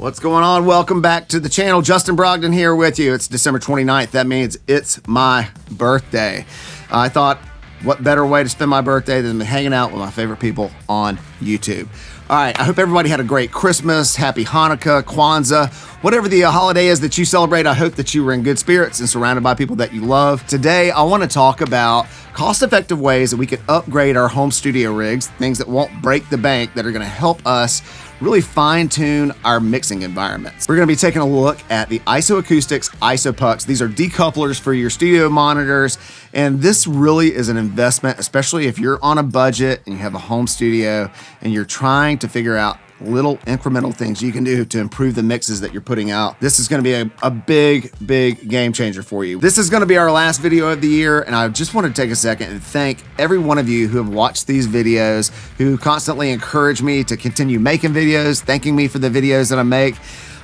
What's going on? Welcome back to the channel. Justin Brogdon here with you. It's December 29th. That means it's my birthday. I thought, what better way to spend my birthday than hanging out with my favorite people on YouTube. All right, I hope everybody had a great Christmas, happy Hanukkah, Kwanzaa, whatever the holiday is that you celebrate. I hope that you were in good spirits and surrounded by people that you love. Today, I want to talk about cost-effective ways that we can upgrade our home studio rigs, things that won't break the bank, that are going to help us really fine-tune our mixing environments. We're going to be taking a look at the Acoustics ISO pucks. These are decouplers for your studio monitors, and this really is an investment, especially if you're on a budget and you have a home studio and you're trying to figure out little incremental things you can do to improve the mixes that you're putting out. This is going to be a big game changer for you. This is going to be our last video of the year, and I just want to take a second and thank every one of you who have watched these videos, who constantly encourage me to continue making videos, thanking me for the videos that I make.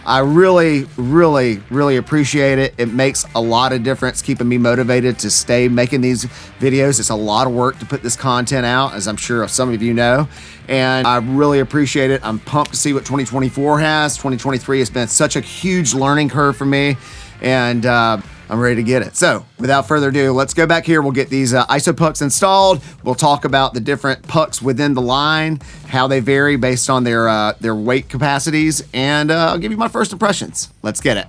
I really appreciate it. It makes a lot of difference keeping me motivated to stay making these videos. It's a lot of work to put this content out, as I'm sure some of you know, and I really appreciate it. I'm pumped to see what 2024 has. 2023 has been such a huge learning curve for me, and I'm ready to get it. So without further ado, let's go back here. We'll get these ISO pucks installed. We'll talk about the different pucks within the line, how they vary based on their weight capacities, and I'll give you my first impressions. Let's get it.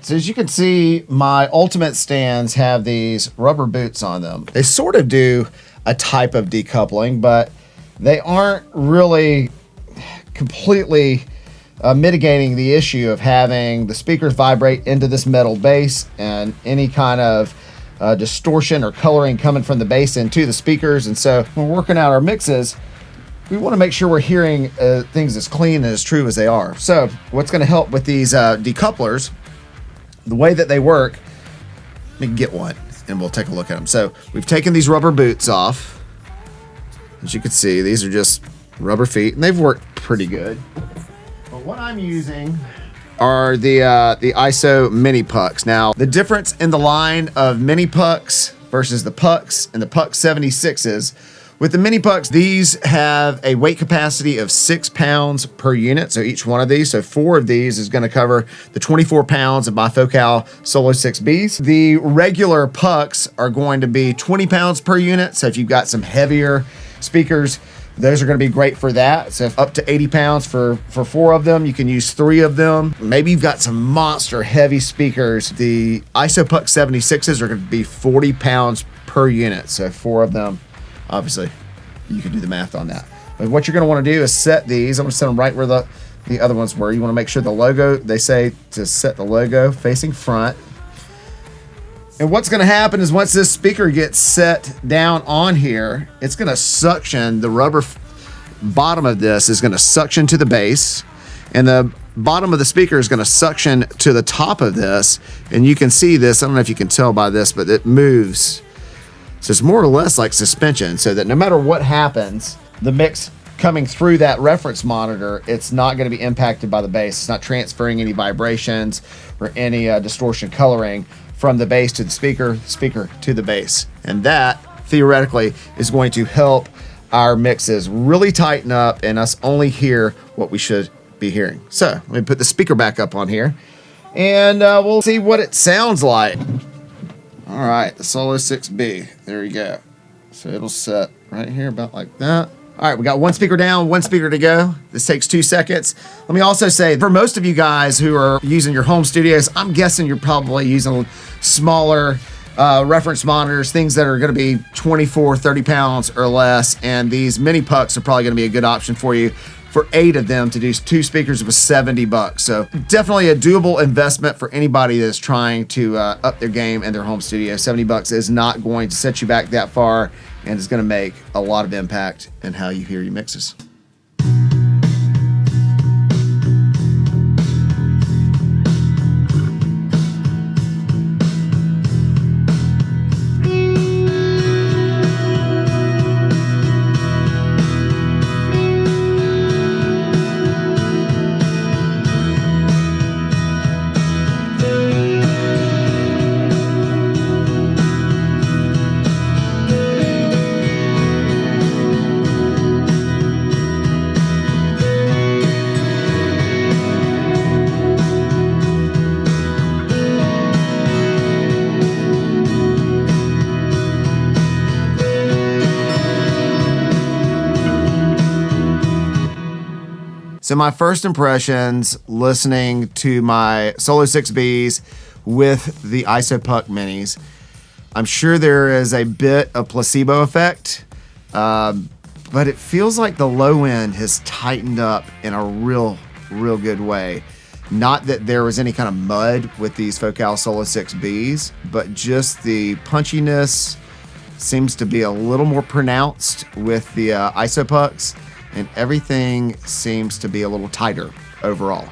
So as you can see, my Ultimate stands have these rubber boots on them. They sort of do a type of decoupling, but they aren't really completely mitigating the issue of having the speakers vibrate into this metal base and any kind of distortion or coloring coming from the bass into the speakers. And so when we're working out our mixes, we want to make sure we're hearing things as clean and as true as they are. So what's going to help with these decouplers, the way that they work, let me get one and we'll take a look at them. So we've taken these rubber boots off. As you can see, these are just rubber feet and they've worked pretty good. But what I'm using are the ISO mini pucks. Now, the difference in the line of mini pucks versus the pucks and the puck 76s, with the mini pucks, these have a weight capacity of 6 pounds per unit. So each one of these, so 4 of these is going to cover the 24 pounds of my Focal Solo 6Bs. The regular pucks are going to be 20 pounds per unit. So if you've got some heavier speakers, those are going to be great for that. So up to 80 pounds for 4 of them. You can use 3 of them. Maybe you've got some monster heavy speakers. The ISO Puck 76s are going to be 40 pounds per unit. So 4 of them. Obviously, you can do the math on that. But what you're going to want to do is set these. I'm going to set them right where the other ones were. You want to make sure the logo, they say to set the logo facing front. And what's going to happen is once this speaker gets set down on here, it's going to suction. The rubber bottom of this is going to suction to the base, and the bottom of the speaker is going to suction to the top of this. And you can see this. I don't know if you can tell by this, but it moves. So it's more or less like suspension, so that no matter what happens, the mix coming through that reference monitor, it's not going to be impacted by the bass. It's not transferring any vibrations or any distortion coloring from the bass to the speaker to the bass. And that, theoretically, is going to help our mixes really tighten up and us only hear what we should be hearing. So let me put the speaker back up on here, and we'll see what it sounds like. All right, the Solo 6B, there you go. So it'll set right here about like that. All right, we got one speaker down, one speaker to go. This takes 2 seconds. Let me also say, for most of you guys who are using your home studios, I'm guessing you're probably using smaller reference monitors, things that are gonna be 24, 30 pounds or less, and these mini pucks are probably gonna be a good option for you. For 8 of them to do 2 speakers was $70. So definitely a doable investment for anybody that's trying to up their game in their home studio. $70 is not going to set you back that far, and it's going to make a lot of impact in how you hear your mixes. So my first impressions listening to my Solo 6Bs with the Isopuck minis, I'm sure there is a bit of placebo effect, but it feels like the low end has tightened up in a real good way. Not that there was any kind of mud with these Focal Solo 6Bs, but just the punchiness seems to be a little more pronounced with the Isopucks, and everything seems to be a little tighter overall.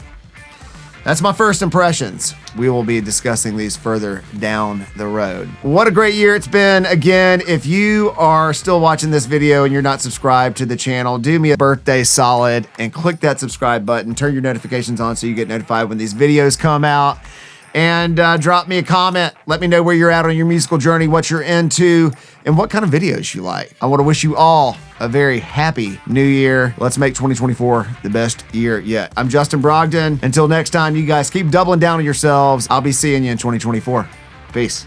That's my first impressions. We will be discussing these further down the road. What a great year it's been. Again, if you are still watching this video and you're not subscribed to the channel, do me a birthday solid and click that subscribe button. Turn your notifications on so you get notified when these videos come out. And drop me a comment. Let me know where you're at on your musical journey, what you're into, and what kind of videos you like. I want to wish you all a very happy new year. Let's make 2024 the best year yet. I'm Justin Brogdon. Until next time, you guys keep doubling down on yourselves. I'll be seeing you in 2024. Peace.